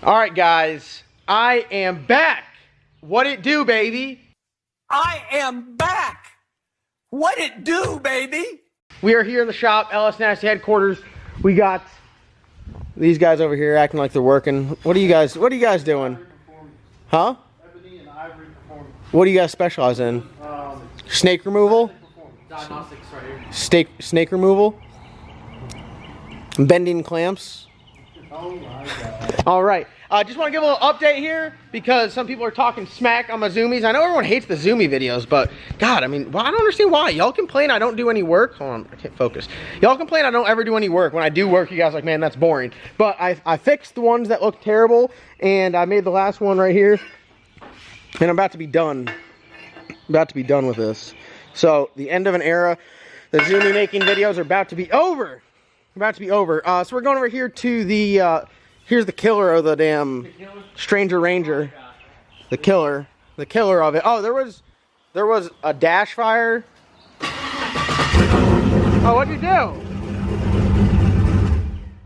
All right, guys, I am back. What it do, baby? I am back. What it do, baby? We are here in the shop, LS Nasty headquarters. We got these guys over here acting like they're working. What are you guys doing? Huh? Ebony and ivory performance. What do you guys specialize in? Snake removal? Diagnostics right here. Snake removal? Bending clamps? Oh my God. All right. Just want to give a little update here because some people are talking smack on my zoomies. I know everyone hates the zoomie videos, but God, I mean, well, I don't understand why. Y'all complain I don't do any work. Hold on, I can't focus. Y'all complain I don't ever do any work. When I do work, you guys are like, man, that's boring. But I fixed the ones that look terrible, and I made the last one right here, and I'm about to be done. About to be done with this. So the end of an era. The zoomie making videos are about to be over. About to be over. So we're going over here to the here's the killer of the damn Stranger Ranger. The killer of it. Oh, there was a dash fire. Oh, what'd you do?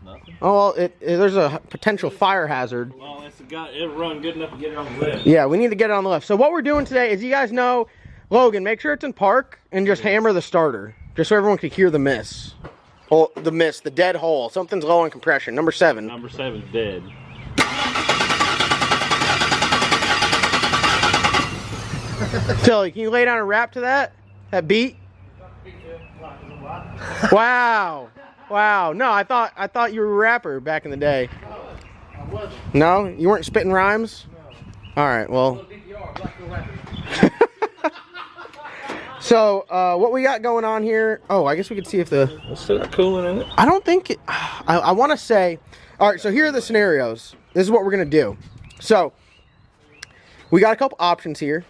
Nothing. Oh, well, there's a potential fire hazard. Well, it'll run good enough to get it on the lift. Yeah, we need to get it on the left. So what we're doing today is, you guys know, Logan, make sure it's in park and just hammer the starter, just so everyone can hear the miss. Oh, the dead hole. Something's low on compression. Number 7. Number 7's dead. Tilly, can you lay down a rap to that? That beat? Wow. Wow. No, I thought you were a rapper back in the day. I wasn't. No? You weren't spitting rhymes? No. Alright, well. So, what we got going on here, oh, I guess we could see if the... It's still got coolant in it. I don't think it, I want to say, all right, so here are the scenarios. This is what we're going to do. So, we got a couple options here.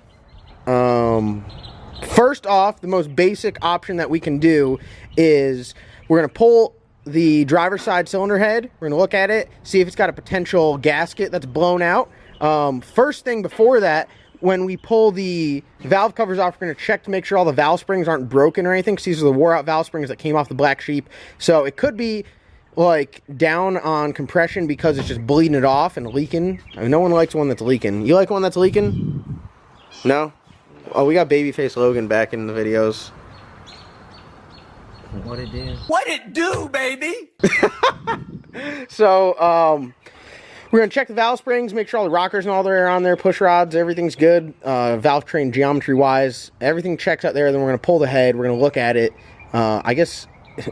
First off, the most basic option that we can do is we're going to pull the driver's side cylinder head. We're going to look at it, see if it's got a potential gasket that's blown out. First thing before that, when we pull the valve covers off, we're going to check to make sure all the valve springs aren't broken or anything, because these are the wore out valve springs that came off the Black Sheep. So it could be like down on compression because it's just bleeding it off and leaking. I mean, no one likes one that's leaking. You like one that's leaking? No? Oh, we got Babyface Logan back in the videos. What it do? What it do, baby? So, we're going to check the valve springs, make sure all the rockers and all that are on there, push rods, everything's good. Valve train geometry-wise, everything checks out there. Then we're going to pull the head, we're going to look at it. I guess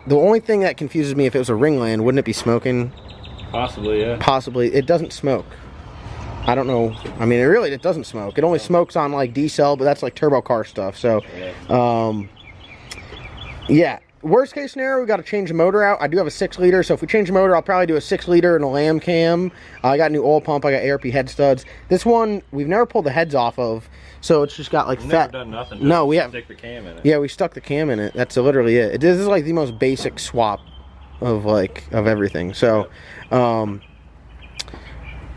the only thing that confuses me, if it was a ringland, wouldn't it be smoking? Possibly, yeah. Possibly. It doesn't smoke. I don't know. I mean, it doesn't smoke. It only smokes on, like, D-cell, but that's, like, turbo car stuff. So, yeah. Worst case scenario, we got to change the motor out. I do have a 6-liter, so if we change the motor, I'll probably do a 6-liter and a lamb cam. I got a new oil pump. I got ARP head studs. This one, we've never pulled the heads off of, so it's just got like We've fat. Never done nothing. No, we have. Stick the cam in it. Yeah, we stuck the cam in it. That's literally it. This is like the most basic swap of everything. So,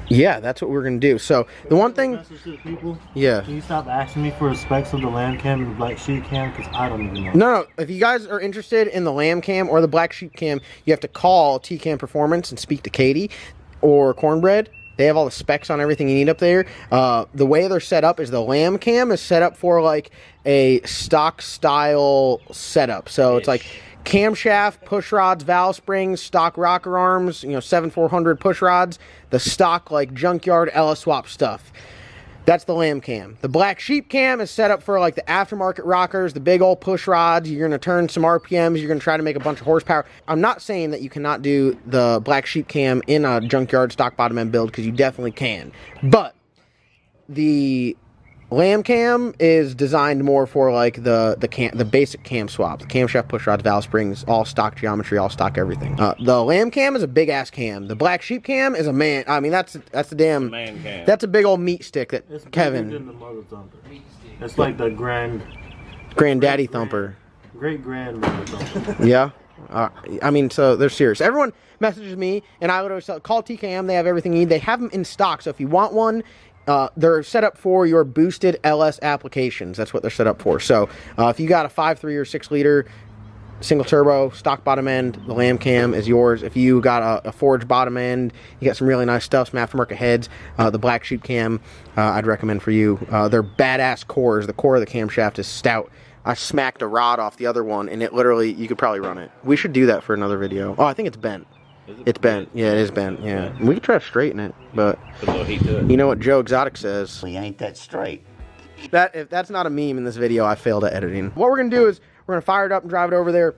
yeah, that's what we're gonna do. So the one thing, Message to the people. yeah. Can you stop asking me for the specs of the lamb cam and the Black Sheep cam? Because I don't even know. No. If you guys are interested in the lamb cam or the Black Sheep cam, you have to call T-Cam Performance and speak to Katie or Cornbread. They have all the specs on everything you need up there. The way they're set up is the lamb cam is set up for like a stock style setup. So it's like camshaft, push rods, valve springs, stock rocker arms, 7400 push rods, the stock like Junkyard LS swap stuff. That's the lamb cam. The Black Sheep cam is set up for like the aftermarket rockers, the big old push rods. You're going to turn some RPMs. You're going to try to make a bunch of horsepower. I'm not saying that you cannot do the Black Sheep cam in a junkyard stock bottom end build, because you definitely can. But the lamb cam is designed more for like the basic cam swap, the camshaft, push rods, valve springs, all stock geometry, all stock everything. The lamb cam is a big ass cam. The Black Sheep cam is a man. I mean, that's the damn Man cam. That's a big old meat stick that It's Kevin. bigger than the mother thumper. It's like the Granddaddy thumper. great grandmother thumper. Yeah. I mean, so they're serious. Everyone messages me, and I would always call TKM. They have everything you need. They have them in stock. So if you want one, they're set up for your boosted LS applications. That's what they're set up for. So if you got a 5.3 or 6 liter, single turbo, stock bottom end. The lamb cam is yours. If you got a forged bottom end, you got some really nice stuff, some aftermarket heads. The black sheep cam, I'd recommend for you. They're badass cores. The core of the camshaft is stout. I smacked a rod off the other one, and it literally, you could probably run it. We should do that for another video. Oh, I think it's bent. It's bent. Yeah, it is bent. Yeah, we could try to straighten it, but you know what Joe Exotic says? We ain't that straight. If that's not a meme in this video, I failed at editing. What we're gonna do is we're gonna fire it up and drive it over there.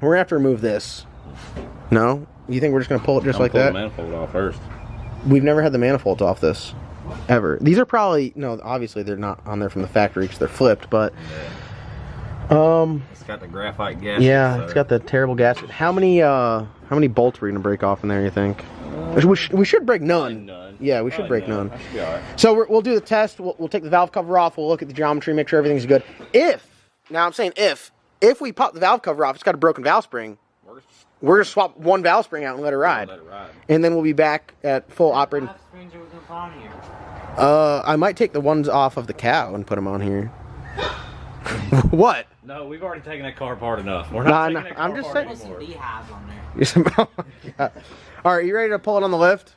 We're gonna have to remove this. No? You think we're just gonna pull it just like that? Pull the manifold off first. We've never had the manifolds off this, ever. These are probably, no, obviously they're not on there from the factory because they're flipped, but it's got the graphite gasket. yeah, so it's got the terrible gasket. How many bolts are we gonna break off in there, you think? We should break none. Yeah, we should break none. That should be all right. So we'll do the test. We'll take the valve cover off. We'll look at the geometry, make sure everything's good. Now I'm saying if we pop the valve cover off, it's got a broken valve spring, we're gonna swap one valve spring out and let it ride. And then we'll be back at full operating. What springs are we gonna put on here? I might take the ones off of the cow and put them on here. What? No, we've already taken that car apart enough. We're not taking that car I'm just apart saying. anymore. Put some beehives on there. Yeah. All right, you ready to pull it on the lift?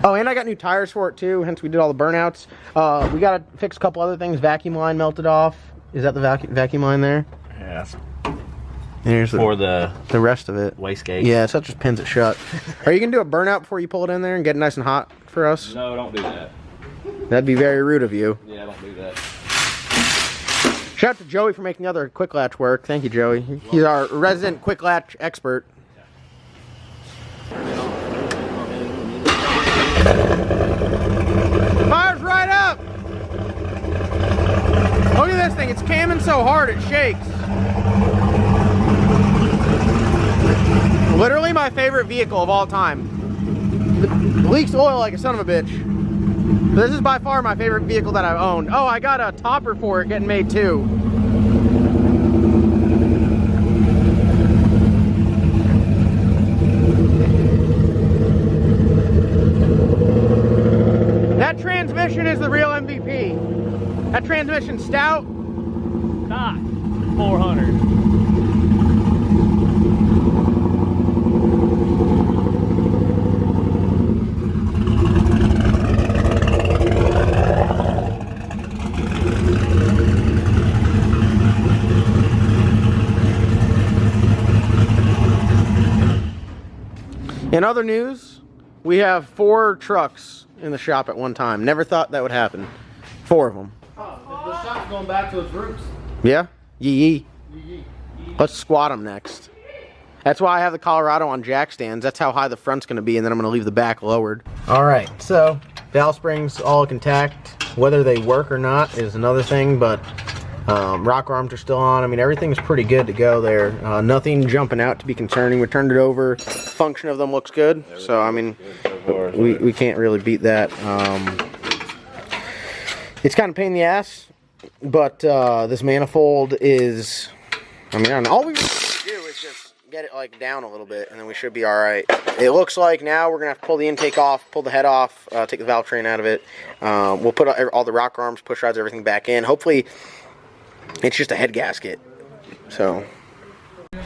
Oh, and I got new tires for it too, hence we did all the burnouts. We got to fix a couple other things. Vacuum line melted off. Is that the vacuum line there? Yeah. Here's For the rest of it. wastegate. Yeah, so it just pins it shut. Are you going to do a burnout before you pull it in there and get it nice and hot for us? No, don't do that. That'd be very rude of you. Yeah, don't do that. Shout out to Joey for making other quick latch work. Thank you, Joey. He's our resident quick latch expert. Fires right up! Look at this thing. It's camming so hard it shakes. Literally my favorite vehicle of all time. It leaks oil like a son of a bitch. This is by far my favorite vehicle that I've owned. Oh, I got a topper for it getting made too. That transmission is the real MVP. That transmission's stout. Not 400. In other news, we have 4 trucks in the shop at one time. Never thought that would happen. 4 of them. Oh, the shop's going back to its roots. Yeah? Yee. Let's squat them next. That's why I have the Colorado on jack stands. That's how high the front's going to be, and then I'm going to leave the back lowered. All right, so valve springs all intact. Whether they work or not is another thing, but rocker arms are still on. I mean, everything's pretty good to go there. Nothing jumping out to be concerning. We turned it over. Function of them looks good. So, I mean, we can't really beat that. It's kind of a pain in the ass, but this manifold is, I mean, I don't know. All we really need to do is just get it like down a little bit, and then we should be all right. It looks like now we're gonna have to pull the intake off, pull the head off, take the valve train out of it. We'll put all the rocker arms, push rods, everything back in. Hopefully it's just a head gasket. So,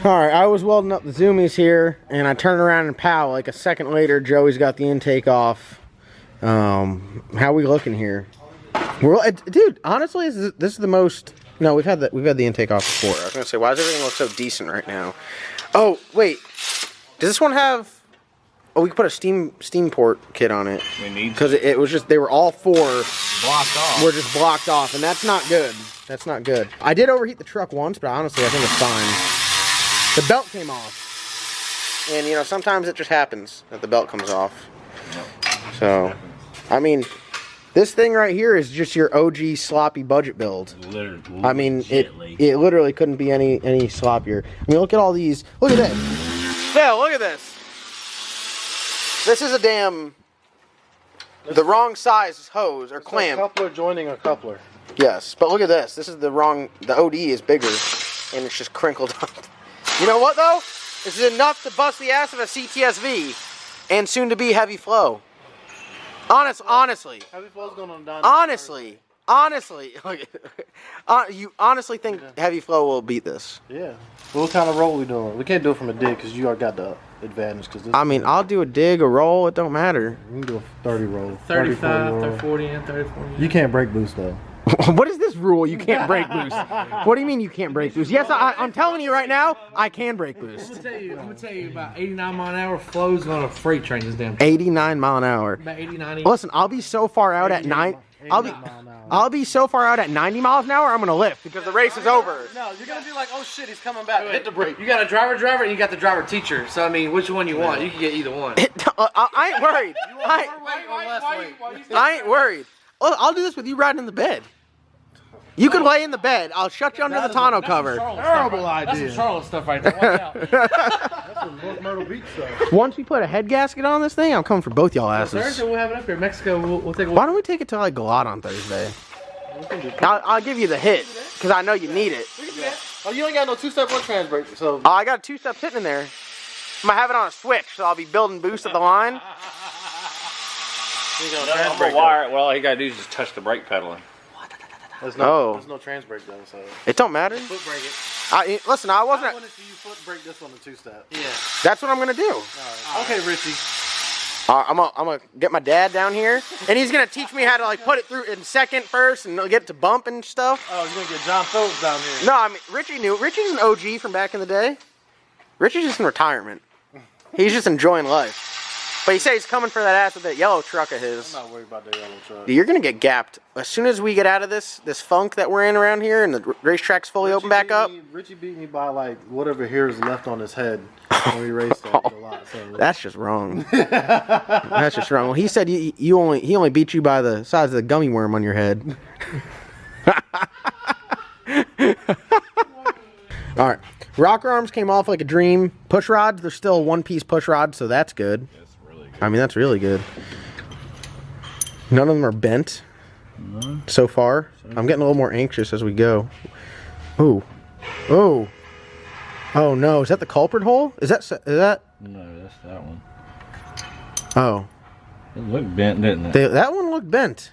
all right, I was welding up the zoomies here, and I turned around and pow, like a second later, Joey's got the intake off. How we looking here? Dude, honestly, this is the most. No, we've had the intake off before. I was gonna say, why does everything look so decent right now? Oh, wait, does this one have? Oh, we could put a steam port kit on it. We need because it was just, they were all 4 blocked off. were just blocked off, and that's not good. That's not good. I did overheat the truck once, but honestly, I think it's fine. The belt came off, and you know, sometimes it just happens that the belt comes off. So, I mean, this thing right here is just your OG sloppy budget build. Literally, I mean, it literally couldn't be any sloppier. I mean, look at all these. Look at this. Phil, look at this. This is a damn, the wrong size hose or clamp. A coupler joining a coupler. Yes, but look at this. This is the OD is bigger, and it's just crinkled up. You know what, though? This is enough to bust the ass of a CTSV and soon to be heavy flow. Honestly. Heavy flow's going on down. Honestly, honestly, you honestly think heavy flow will beat this? Yeah. What kind of roll we doing? We can't do it from a dig because you already got the advantage. I mean, I'll do a dig, a roll. It don't matter. We can do a 30 roll. 35, 40 40, and 30, 40. You can't break boost though. What is this rule? You can't break boost. What do you mean you can't break boost? Yes, I'm telling you right now, I can break boost. I'm gonna tell you about 89 mile an hour flows on a freight train. This damn 89 mile an hour. about 80, 90. Listen, I'll be so far out at 9. I'll be so far out at 90 miles an hour. I'm gonna lift because the race is over. No, you're gonna be like, oh shit, he's coming back. Hit the brake. You got a driver, and you got the driver teacher. So I mean, which one you want? You can get either one. I ain't worried. I ain't worried. Oh, I'll do this with you riding in the bed. You can lay in the bed. I'll shut you under the tonneau cover. Terrible idea. That's some Charlotte stuff right there. Watch out. That's some North Myrtle Beach stuff. Once we put a head gasket on this thing, I'm coming for both y'all asses. Thursday we'll have it up here. Mexico, we'll take a Why don't we take it to like Galot on Thursday? I'll give you the hit because I know you need it. Oh, you ain't got no two-step or trans brake, so. Oh, I got a 2-step sitting in there. I'm gonna have it on a switch, so I'll be building boost at the line. You ain't got no I'm trans gonna brake. wire it. Well, all you gotta do is just touch the brake pedal. There's Oh. no trans brake though, so. It don't matter. Foot brake it. Listen, I I wasn't. wanted to use foot brake this on the two-step. Yeah. That's what I'm gonna do. Right. Okay, Richie. I'm gonna get my dad down here, and he's gonna teach me how to like put it through in second first, and get to bump and stuff. Oh, you're gonna get John Phillips down here. No, I mean Richie knew. Richie's an OG from back in the day. Richie's just in retirement. He's just enjoying life. But he said he's coming for that ass with that yellow truck of his. I'm not worried about that yellow truck. You're gonna get gapped as soon as we get out of this funk that we're in around here, and the racetrack's fully open back up. Richie beat me by like whatever hair is left on his head when we raced that a lot. So. That's just wrong. That's just wrong. Well, he said he only beat you by the size of the gummy worm on your head. All right, rocker arms came off like a dream. Push rods, they're still one-piece push rods, so that's good. I mean, that's really good. None of them are bent so far. I'm getting a little more anxious as we go. Ooh. Oh. Oh, no. Is that the culprit hole? Is that? No, that's that one. Oh. It looked bent, didn't it? That one looked bent.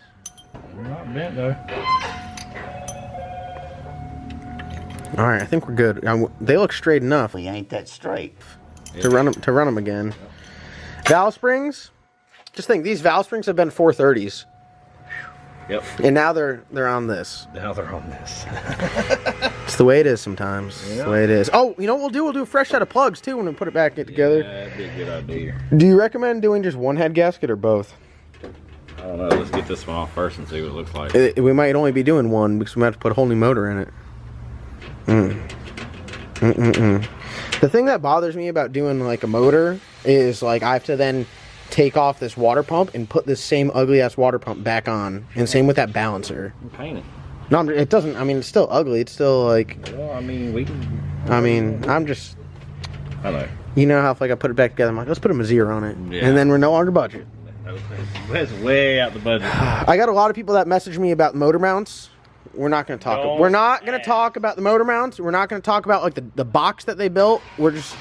Not bent, though. All right, I think we're good. They look straight enough. We ain't that straight. To run them again. Valve springs. Just think, these valve springs have been 430s. Yep. And now they're on this. Now they're on this. It's the way it is sometimes. It's the way it is. Oh, you know what we'll do? We'll do a fresh set of plugs too when we put it back together. Yeah, that'd be a good idea. Do you recommend doing just one head gasket or both? I don't know. Let's get this one off first and see what it looks like. We might only be doing one because we might have to put a whole new motor in it. The thing that bothers me about doing like a motor is like I have to then take off this water pump and put this same ugly ass water pump back on, and same with that balancer. Paint it. No, it doesn't. I mean, it's still ugly. It's still like. Well, I mean, we can. I mean, I'm just. I know. You know how if like I put it back together, I'm like, let's put a Mazir on it, Yeah. and then we're no longer budget. That's way out the budget. I got a lot of people that message me about motor mounts. We're not going to talk. We're not going to talk about the motor mounts. We're not going to talk about like the box that they built. We're just.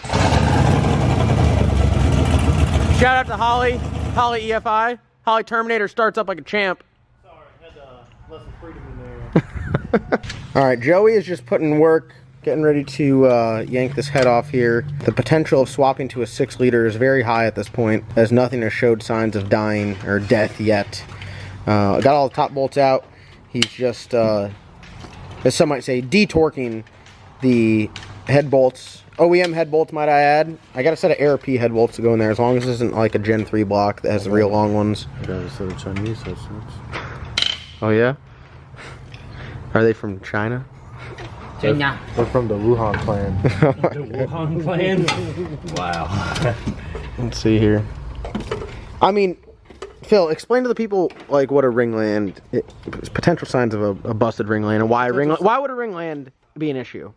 Shout out to Holly EFI. Holly Terminator starts up like a champ. Sorry, I had less freedom in there. All right, Joey is just putting in work, getting ready to yank this head off here. The potential of swapping to a 6-liter is very high at this point, as nothing has showed signs of dying or death yet. Got all the top bolts out. He's just, as some might say, detorquing the head bolts. OEM head bolts, might I add. I got a set of ARP head bolts to go in there, as long as this isn't like a Gen 3 block that has the real long ones. I got a set of Chinese headsets. Oh, yeah? Are they from China? China. They're from the Wuhan clan. The Wuhan plan. Wow. Let's see here. I mean, Phil, explain to the people like what a ringland, potential signs of a busted ringland, and why would a ringland be an issue?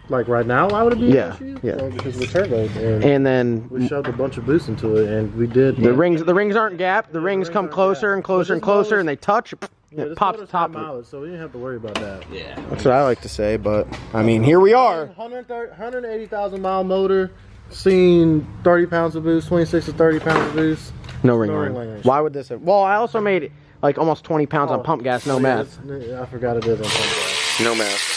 Like right now, why would it be Yeah, an issue? yeah. Well, because we're turbo, And then we shoved a bunch of boost into it, and we did. the rings aren't gapped. The rings come aren't closer gapped. and closer But and this closer, motor's- and they touch. Yeah, It this pops the motor's top. high mileage, so we didn't have to worry about that. Yeah. That's what I like to say, but I mean, here we are. 180,000 mile motor, seen 30 pounds of boost, 26 to 30 pounds of boost. No ring No line. ring line. Why would this have? Well, I also made like almost 20 pounds on pump gas, no meth. I forgot it is on pump gas. No meth.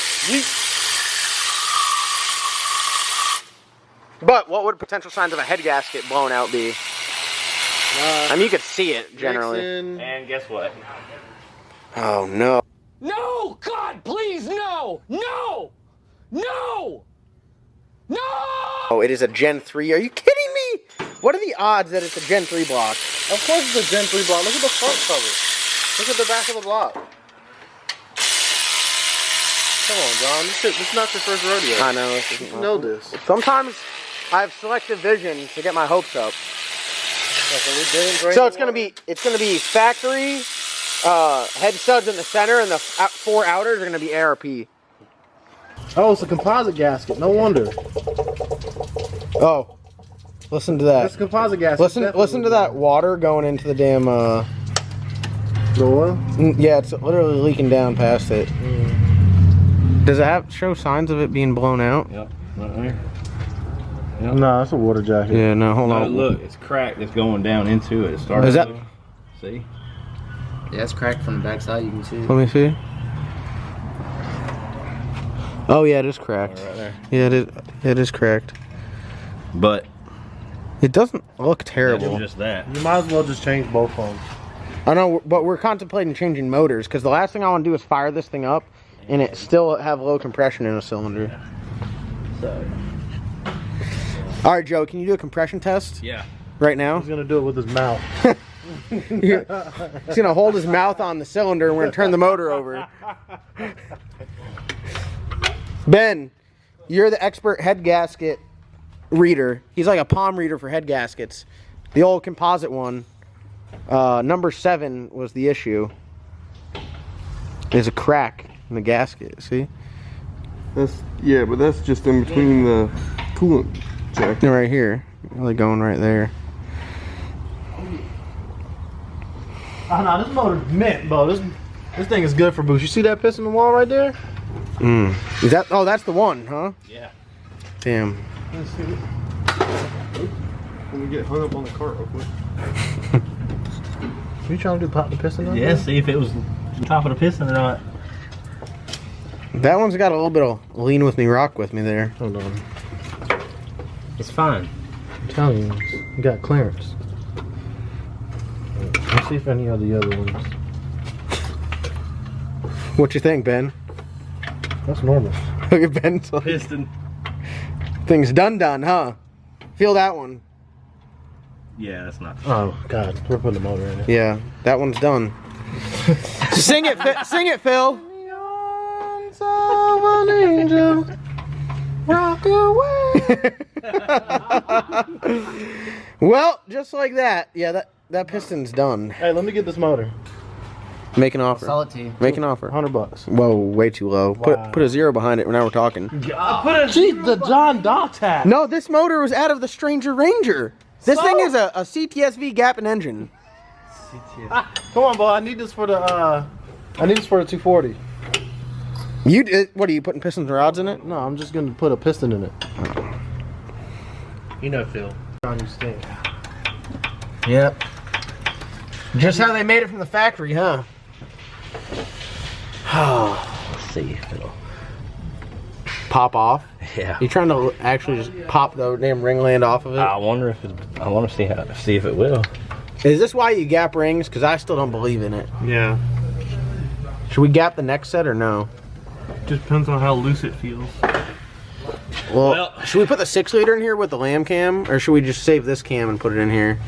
But what would potential signs of a head gasket blown out be? I mean, you could see it generally. And guess what? Oh no. No! God, please, no! No! No! No! Oh, it is a Gen 3. Are you kidding me? What are the odds that it's a Gen 3 block? Of course it's a Gen 3 block. Look at the front cover. Look at the back of the block. Come on, John. This is not your first rodeo. I know. You know this. Sometimes I have selective vision to get my hopes up. So So it's gonna be factory head studs in the center, and the 4 outers are gonna be ARP. Oh, it's a composite gasket. No wonder. Oh, listen to that. That's a composite gasket. Listen to that water going into the damn. The oil? Yeah, it's literally leaking down past it. Does it show signs of it being blown out? Yep, right there. No, that's a water jacket. Yeah, no, hold Oh, on. look, it's cracked. It's going down into it. It started. Is that? See? Yeah, it's cracked from the backside. You can see it. Let me see. Oh yeah, it is cracked. Right there. Yeah, it is cracked. But It doesn't look terrible. just that. You might as well just change both of them. I know, but we're contemplating changing motors because the last thing I want to do is fire this thing up and it still have low compression in a cylinder. So. All right, Joe, can you do a compression test Yeah. right now? He's gonna do it with his mouth. He's gonna hold his mouth on the cylinder and we're gonna turn the motor over. Ben, you're the expert head gasket reader. He's like a palm reader for head gaskets. The old composite one, number 7 was the issue. There's a crack in the gasket, see? Yeah, but that's just in between the coolant jacket. Right here. Really going right there. Oh no, this motor's mint, bro. This thing is good for boost. You see that piston in the wall right there? Is that, oh, that's the one, huh? Yeah. Damn. Let's see. Let me get hung up on the cart real quick. You trying to do pop the piston up? Yeah, see if it was on top of the piston or not. That one's got a little bit of lean with me, rock with me there. Hold on. It's fine. I'm telling you, you got clearance. Let's see if any of the other ones. What you think, Ben? That's normal. Look at Ben's. Piston. Thing's done, huh? Feel that one. Yeah, that's not. Oh God, we're putting the motor in it. Yeah, that one's done. Sing it, sing it, Phil. Rock away. Well, just like that. Yeah, that piston's done. Hey, let me get this motor. Make an offer. Sell it to you. Make an offer. $100. Whoa, way too low. Wow. Put a 0 behind it. Now we're talking. Jeez, the John Dot hat. No, this motor was out of the Stranger Ranger. This thing is a CTSV gap and engine. Come on, boy. I need this for the 240. What are you putting pistons and rods in it? No, I'm just gonna put a piston in it. You know, Phil. John, you stink. Yep. Just how they made it from the factory, huh? Let's see if it'll. Pop off. Yeah. You trying to actually just pop the damn ringland off of it? I wonder if it's. I want to see if it will. Is this why you gap rings? Because I still don't believe in it. Yeah. Should we gap the next set or no? Just depends on how loose it feels. Well, should we put the 6-liter in here with the lamb cam, or should we just save this cam and put it in here?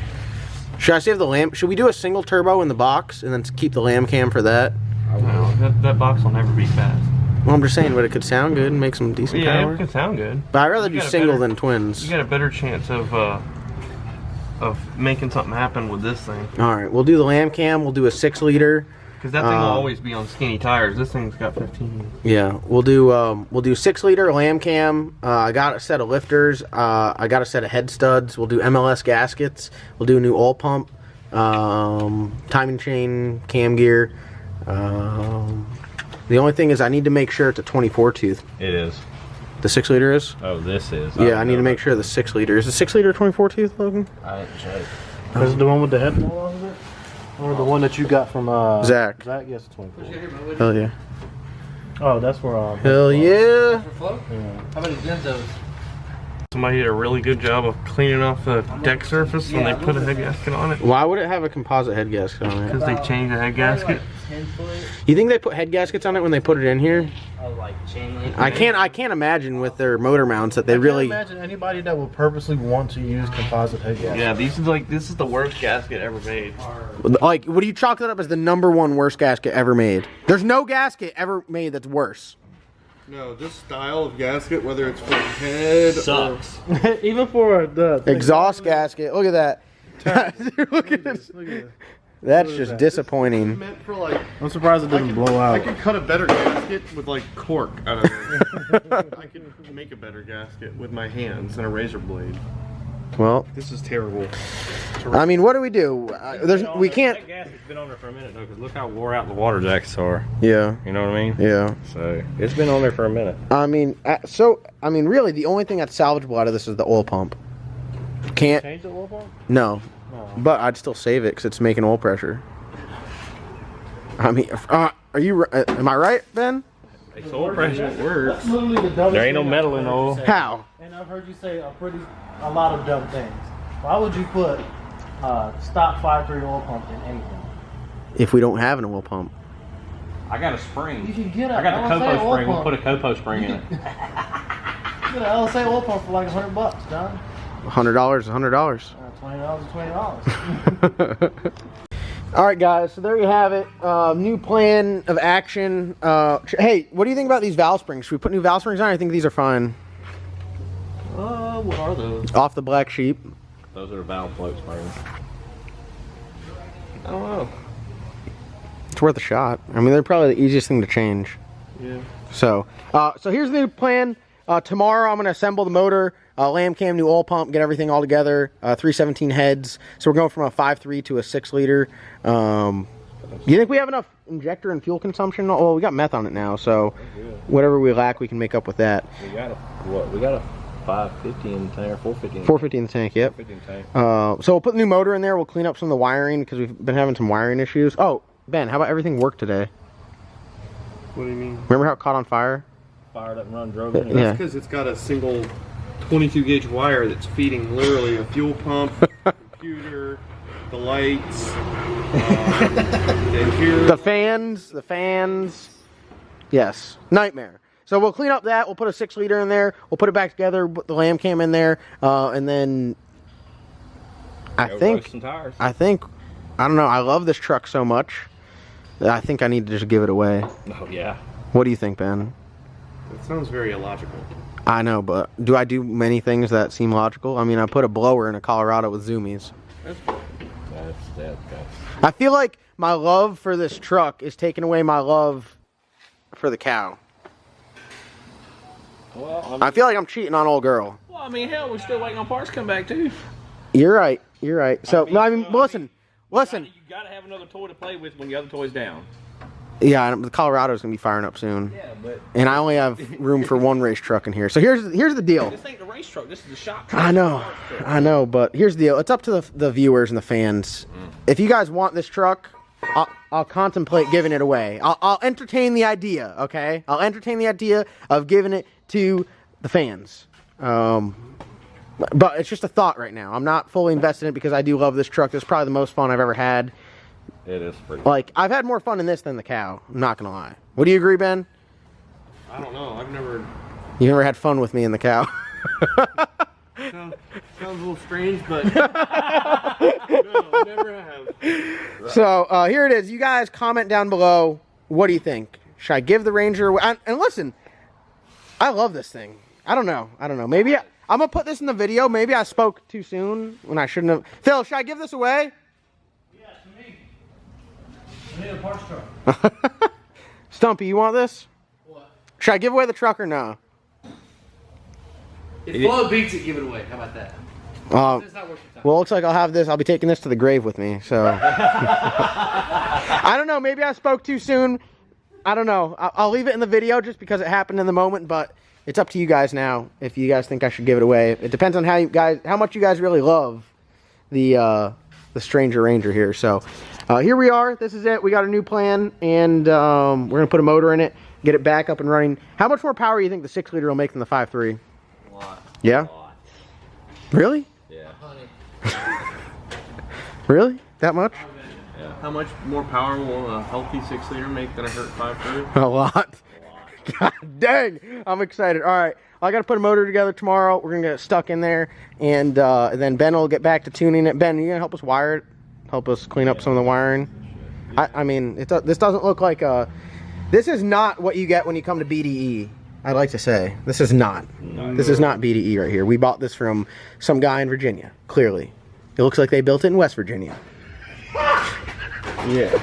Should I save the lamb? Should we do a single turbo in the box and then keep the lamb cam for that? No, that box will never be fast. Well, I'm just saying, but it could sound good and make some decent Yeah, power. it can sound good. But I'd rather do got a single better- than twins. You got a better chance of making something happen with this thing. All right, we'll do the lamb cam. We'll do a 6-liter. Because that thing will always be on skinny tires. This thing's got 15. Yeah, we'll do 6-liter lamb cam. I got a set of lifters. I got a set of head studs. We'll do MLS gaskets. We'll do a new oil pump, timing chain, cam gear. The only thing is I need to make sure it's a 24 tooth. It is. The 6-liter is? Oh, this is. Yeah, I need to make sure the 6-liter. Is the 6-liter 24 tooth, Logan? I didn't check. Is it the one with the head wall on it? Or the one that you got from Zach. Zach, yes, 24. Hell yeah. Oh, that's for Hell yeah. For float? Yeah. How about Zenzo's? Somebody did a really good job of cleaning off the deck surface when they put a head gasket on it. Why would it have a composite head gasket on it? Because they changed the head gasket. 10 foot You think they put head gaskets on it when they put it in here? of like chain link. I can't imagine with their motor mounts that they I really. can't imagine anybody that would purposely want to use composite head gaskets. Yeah, this is the worst gasket ever made. Like, what do you chalk that up as the #1 worst gasket ever made? There's no gasket ever made that's worse. No, this style of gasket, whether it's for the head Sucks. Even for the Exhaust gasket. Look at that. Look at this. Look at this. That's just disappointing. meant for like, I'm surprised it didn't blow I out. could cut a better gasket with like cork out of it. I could make a better gasket with my hands and a razor blade. Well, This is terrible. I mean, what do? We can't. That gasket's been on there for a minute though, because look how wore out the water jackets are. Yeah. You know what I mean? Yeah. So it's been on there for a minute. I mean, really, the only thing that's salvageable out of this is the oil pump. Can't. Change the oil pump? No. No. But I'd still save it because it's making oil pressure. I mean, are you? Am I right, Ben? It's oil pressure. That's literally the dumbest There ain't no thing metal I've in heard you oil. say. How? And I've heard you say a lot of dumb things. Why would you put stock 5.3 oil pump in anything? If we don't have an oil pump. I got a spring. You can get a I got the LSA Copo oil spring. We'll pump. put a Copo spring in it. You get an LSA oil pump for like $100, John. $100 is $100. $20 is $20. All right, guys. So there you have it. New plan of action. Hey, what do you think about these valve springs? Should we put new valve springs on? I think these are fine. What are those? Off the Black Sheep. Those are valve float springs. I don't know. It's worth a shot. I mean, they're probably the easiest thing to change. Yeah. So here's the new plan. Tomorrow I'm going to assemble the motor, lamb cam, new oil pump, get everything all together. 317 heads. So we're going from a 5.3 to a 6 liter. You think we have enough injector and fuel consumption? Oh, we got meth on it now, so whatever we lack, we can make up with that. We got a what? We got a 550 in the tank or 450. 450 in the tank, yep. 450 in the tank. So we'll put the new motor in there. We'll clean up some of the wiring because we've been having some wiring issues. Oh, Ben, how about everything worked today? What do you mean? Remember how it caught on fire? Fired up and run, drove in. Yeah. Because it's got a single 22 gauge wire that's feeding literally the fuel pump, computer, the lights, and here. The fans. Yes, nightmare. So we'll clean up that. We'll put a 6 liter in there. We'll put it back together. Put the lamb cam in there, and then I Go think roast some tires. I don't know. I love this truck so much that I think I need to just give it away. Oh yeah. What do you think, Ben? It sounds very illogical. I know, but do I do many things that seem logical? I mean, I put a blower in a Colorado with zoomies. That's I feel like my love for this truck is taking away my love for the cow. well, I feel like I'm cheating on old girl. well, I mean, hell, we're still waiting on parts to come back too. You're right. So, listen. You gotta have another toy to play with when the other toy's down. Yeah, the Colorado's gonna be firing up soon, Yeah, but and I only have room for one race truck in here. So here's the deal. this ain't the race truck. This is the shop truck. I know, but here's the deal. It's up to the viewers and the fans. If you guys want this truck, I'll contemplate giving it away. I'll entertain the idea. Okay, I'll entertain the idea of giving it to the fans. But it's just a thought right now. I'm not fully invested in it because I do love this truck. This is probably the most fun I've ever had. It is pretty. Like, I've had more fun in this than the cow. I'm not gonna lie. Would you agree, Ben? I don't know. I've never. You never had fun with me in the cow. Sounds a little strange, but no, I never have. So here it is. You guys comment down below. What do you think? Should I give the Ranger away? And listen, I love this thing. I don't know. Maybe I'm gonna put this in the video. Maybe I spoke too soon when I shouldn't have. Phil, should I give this away? Yes, to me. I need a parts truck. Stumpy, you want this? What? Should I give away the truck or no? If Flo beats it, give it away. How about that? It's not worth your time. Well, it looks like I'll have this. I'll be taking this to the grave with me. So I don't know. Maybe I spoke too soon. I don't know. I'll leave it in the video just because it happened in the moment. But it's up to you guys now. If you guys think I should give it away, it depends on how much you guys really love the the Stranger Ranger here. So here we are. This is it. We got a new plan, and we're gonna put a motor in it, get it back up and running. How much more power do you think the 6 liter will make than the 5.3? A lot. Yeah. A lot. Really? Yeah. Really? That much? Yeah. How much more power will a healthy 6 liter make than a hurt 5.3? A lot. God dang, I'm excited. All right, I got to put a motor together tomorrow. We're gonna get it stuck in there, and then Ben will get back to tuning it. Ben, you gonna help us wire it? Help us clean up some of the wiring? I mean, this doesn't look like a. This is not what you get when you come to BDE. I'd like to say this is not. This is not BDE right here. We bought this from some guy in Virginia. Clearly, it looks like they built it in West Virginia. Yeah.